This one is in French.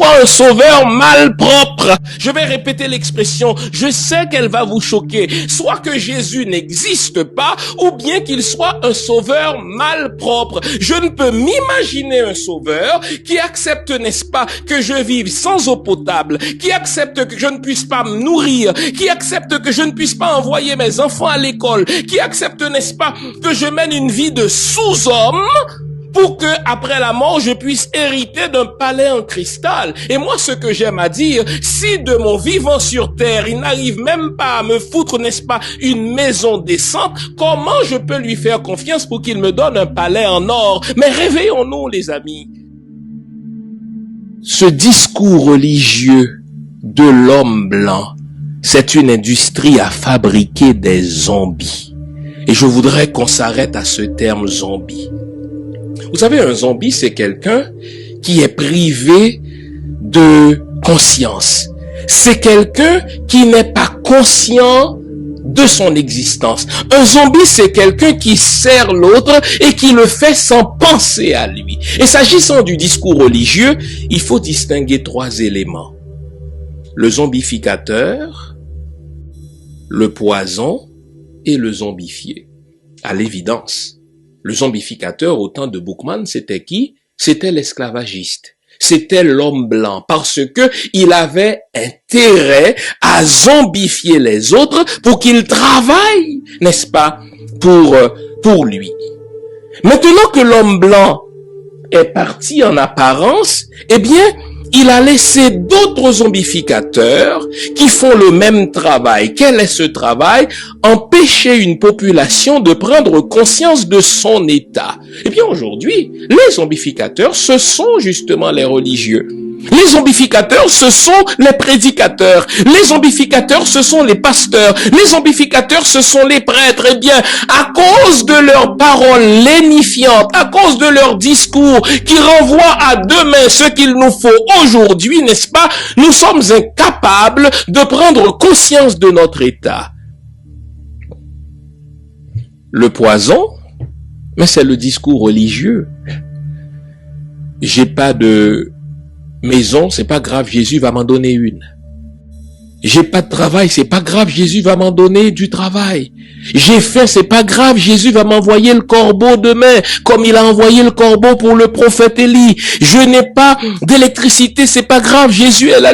soit un sauveur malpropre. Je vais répéter l'expression, je sais qu'elle va vous choquer. Soit que Jésus n'existe pas, ou bien qu'il soit un sauveur malpropre. Je ne peux m'imaginer un sauveur qui accepte, n'est-ce pas, que je vive sans eau potable, qui accepte que je ne puisse pas me nourrir, qui accepte que je ne puisse pas envoyer mes enfants à l'école, qui accepte, n'est-ce pas, que je mène une vie de sous-homme, pour que, après la mort, je puisse hériter d'un palais en cristal. Et moi, ce que j'aime à dire, si de mon vivant sur terre, il n'arrive même pas à me foutre, n'est-ce pas, une maison décente, comment je peux lui faire confiance pour qu'il me donne un palais en or? Mais réveillons-nous, les amis. Ce discours religieux de l'homme blanc, c'est une industrie à fabriquer des zombies. Et je voudrais qu'on s'arrête à ce terme zombie. Vous savez, un zombie, c'est quelqu'un qui est privé de conscience. C'est quelqu'un qui n'est pas conscient de son existence. Un zombie, c'est quelqu'un qui sert l'autre et qui le fait sans penser à lui. Et s'agissant du discours religieux, il faut distinguer 3 éléments. Le zombificateur, le poison et le zombifié. À l'évidence. Le zombificateur, au temps de Boukman, c'était qui? C'était l'esclavagiste. C'était l'homme blanc, parce que il avait intérêt à zombifier les autres pour qu'ils travaillent, n'est-ce pas, pour lui. Maintenant que l'homme blanc est parti en apparence, eh bien, il a laissé d'autres zombificateurs qui font le même travail. Quel est ce travail? Empêcher une population de prendre conscience de son état. Eh bien aujourd'hui, les zombificateurs, ce sont justement les religieux. Les zombificateurs, ce sont les prédicateurs. Les zombificateurs, ce sont les pasteurs. Les zombificateurs, ce sont les prêtres. Eh bien, à cause de leurs paroles lénifiantes, à cause de leurs discours qui renvoient à demain ce qu'il nous faut aujourd'hui, n'est-ce pas, nous sommes incapables de prendre conscience de notre état. Le poison, mais c'est le discours religieux. J'ai pas de maison, c'est pas grave, Jésus va m'en donner une. J'ai pas de travail, c'est pas grave, Jésus va m'en donner du travail. J'ai faim, c'est pas grave, Jésus va m'envoyer le corbeau demain, comme il a envoyé le corbeau pour le prophète Élie. Je n'ai pas d'électricité, c'est pas grave, Jésus est la lumière.